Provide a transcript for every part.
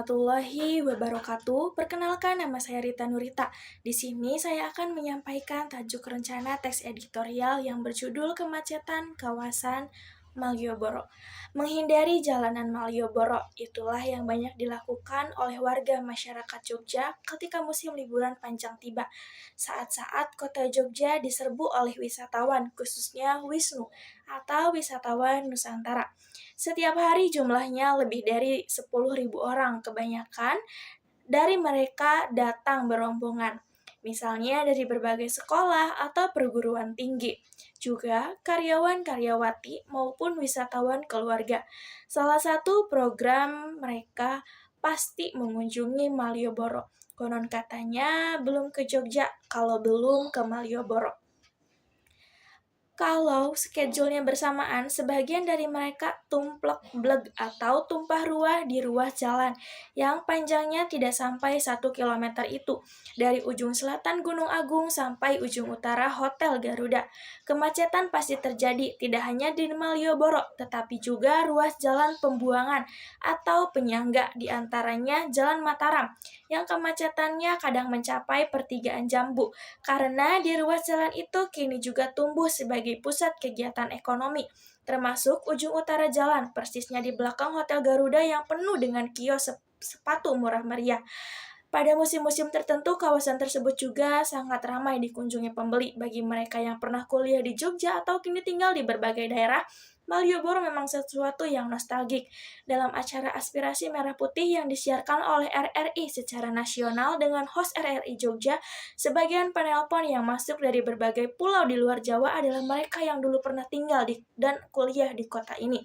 warahmatullahi wabarakatuh. Perkenalkan, nama saya Rita Nurita. Di sini saya akan menyampaikan tajuk rencana teks editorial yang berjudul Kemacetan Kawasan Malioboro. Menghindari jalanan Malioboro, itulah yang banyak dilakukan oleh warga masyarakat Jogja ketika musim liburan panjang tiba. Saat-saat kota Jogja diserbu oleh wisatawan, khususnya Wisnu atau wisatawan Nusantara. Setiap hari jumlahnya lebih dari 10.000 orang, kebanyakan dari mereka datang berombongan, misalnya dari berbagai sekolah atau perguruan tinggi, juga karyawan-karyawati maupun wisatawan keluarga. Salah satu program mereka pasti mengunjungi Malioboro. Konon katanya belum ke Jogja kalau belum ke Malioboro. Kalau schedule-nya bersamaan, sebagian dari mereka tumplek-bleg atau tumpah ruah di ruas jalan yang panjangnya tidak sampai 1 kilometer itu, dari ujung selatan Gunung Agung sampai ujung utara Hotel Garuda. Kemacetan pasti terjadi tidak hanya di Malioboro, tetapi juga ruas jalan pembuangan atau penyangga, di antaranya Jalan Mataram, yang kemacetannya kadang mencapai pertigaan Jambu, karena di ruas jalan itu kini juga tumbuh sebagai pusat kegiatan ekonomi, termasuk ujung utara jalan, persisnya di belakang Hotel Garuda yang penuh dengan kios sepatu murah meriah. Pada musim-musim tertentu, kawasan tersebut juga sangat ramai dikunjungi pembeli. Bagi mereka yang pernah kuliah di Jogja atau kini tinggal di berbagai daerah, Malioboro memang sesuatu yang nostalgik. Dalam acara Aspirasi Merah Putih yang disiarkan oleh RRI secara nasional dengan host RRI Jogja, sebagian penelpon yang masuk dari berbagai pulau di luar Jawa adalah mereka yang dulu pernah tinggal dan kuliah di kota ini.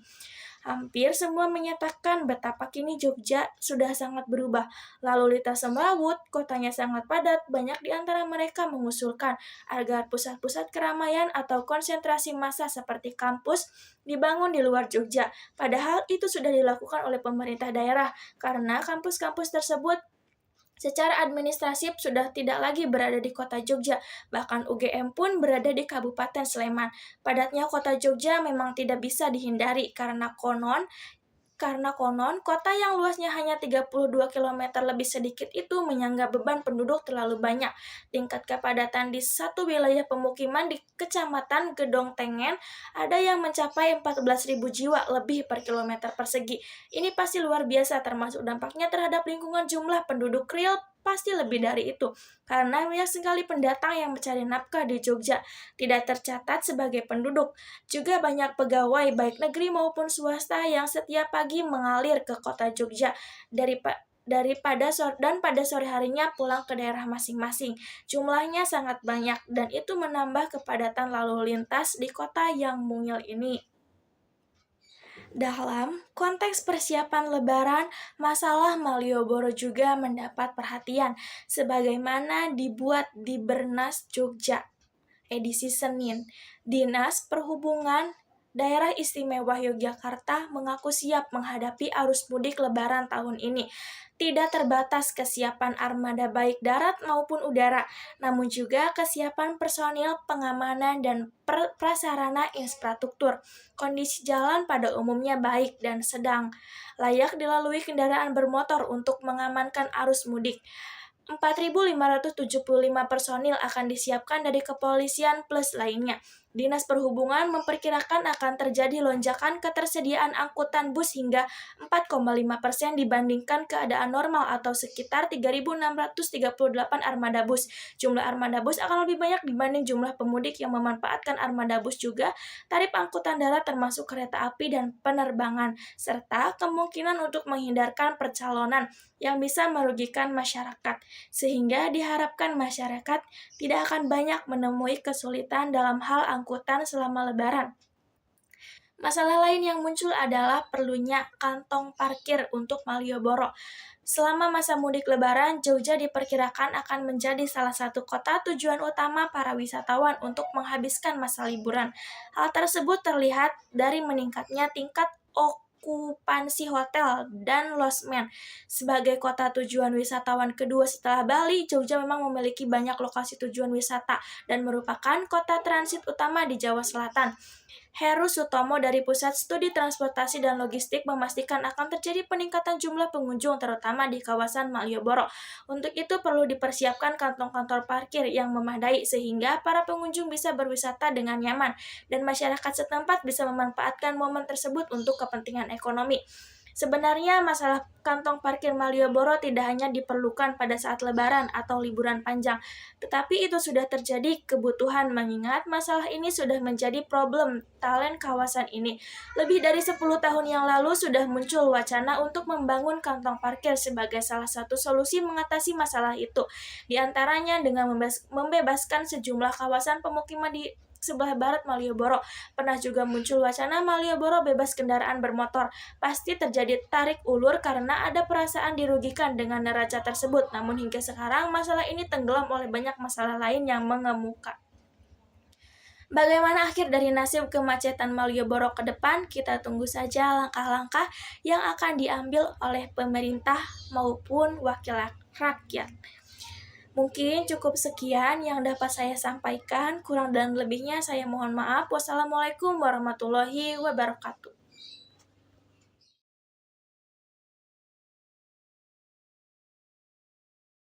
Hampir semua menyatakan betapa kini Jogja sudah sangat berubah. Lalu lintas semrawut, kotanya sangat padat, banyak di antara mereka mengusulkan agar pusat-pusat keramaian atau konsentrasi massa seperti kampus dibangun di luar Jogja. Padahal itu sudah dilakukan oleh pemerintah daerah, karena kampus-kampus tersebut secara administratif sudah tidak lagi berada di kota Jogja, bahkan UGM pun berada di Kabupaten Sleman. Padatnya kota Jogja memang tidak bisa dihindari karena konon, kota yang luasnya hanya 32 km lebih sedikit itu menyangga beban penduduk terlalu banyak. Tingkat kepadatan di satu wilayah pemukiman di Kecamatan Gedong Tengen ada yang mencapai 14.000 jiwa lebih per kilometer persegi. Ini pasti luar biasa, termasuk dampaknya terhadap lingkungan. Jumlah penduduk real pasti lebih dari itu, karena banyak sekali pendatang yang mencari nafkah di Jogja, tidak tercatat sebagai penduduk. Juga banyak pegawai baik negeri maupun swasta yang setiap pagi mengalir ke kota Jogja pada sore harinya pulang ke daerah masing-masing. Jumlahnya sangat banyak dan itu menambah kepadatan lalu lintas di kota yang mungil ini. Dalam konteks persiapan Lebaran, masalah Malioboro juga mendapat perhatian, sebagaimana dibuat di Bernas Jogja edisi Senin. Dinas Perhubungan Daerah Istimewa Yogyakarta mengaku siap menghadapi arus mudik Lebaran tahun ini. Tidak terbatas kesiapan armada baik darat maupun udara, namun juga kesiapan personil pengamanan dan prasarana infrastruktur. Kondisi jalan pada umumnya baik dan sedang, layak dilalui kendaraan bermotor untuk mengamankan arus mudik. 4.575 personil akan disiapkan dari kepolisian plus lainnya. Dinas Perhubungan memperkirakan akan terjadi lonjakan ketersediaan angkutan bus hingga 4,5% dibandingkan keadaan normal atau sekitar 3.638 armada bus. Jumlah armada bus akan lebih banyak dibanding jumlah pemudik yang memanfaatkan armada bus juga, tarif angkutan darat termasuk kereta api dan penerbangan, serta kemungkinan untuk menghindarkan percalonan yang bisa merugikan masyarakat, sehingga diharapkan masyarakat tidak akan banyak menemui kesulitan dalam hal angkutan selama Lebaran. Masalah lain yang muncul adalah perlunya kantong parkir untuk Malioboro. Selama masa mudik Lebaran, Jogja diperkirakan akan menjadi salah satu kota tujuan utama para wisatawan untuk menghabiskan masa liburan. Hal tersebut terlihat dari meningkatnya tingkat okupansi hotel dan losmen. Sebagai kota tujuan wisatawan kedua setelah Bali, Jogja memang memiliki banyak lokasi tujuan wisata dan merupakan kota transit utama di Jawa Selatan. Heru Sutomo dari Pusat Studi Transportasi dan Logistik memastikan akan terjadi peningkatan jumlah pengunjung terutama di kawasan Malioboro. Untuk itu perlu dipersiapkan kantong-kantong parkir yang memadai sehingga para pengunjung bisa berwisata dengan nyaman dan masyarakat setempat bisa memanfaatkan momen tersebut untuk kepentingan ekonomi. Sebenarnya masalah kantong parkir Malioboro tidak hanya diperlukan pada saat lebaran atau liburan panjang, tetapi itu sudah terjadi kebutuhan mengingat masalah ini sudah menjadi problem talent kawasan ini. Lebih dari 10 tahun yang lalu sudah muncul wacana untuk membangun kantong parkir sebagai salah satu solusi mengatasi masalah itu. Di antaranya dengan membebaskan sejumlah kawasan pemukiman di sebelah barat Malioboro. Pernah juga muncul wacana Malioboro bebas kendaraan bermotor. Pasti terjadi tarik ulur karena ada perasaan dirugikan dengan neraca tersebut. Namun hingga sekarang masalah ini tenggelam oleh banyak masalah lain yang mengemuka. Bagaimana akhir dari nasib kemacetan Malioboro ke depan? Kita tunggu saja langkah-langkah yang akan diambil oleh pemerintah maupun wakil rakyat. Mungkin cukup sekian yang dapat saya sampaikan. Kurang dan lebihnya saya mohon maaf. Wassalamualaikum warahmatullahi wabarakatuh.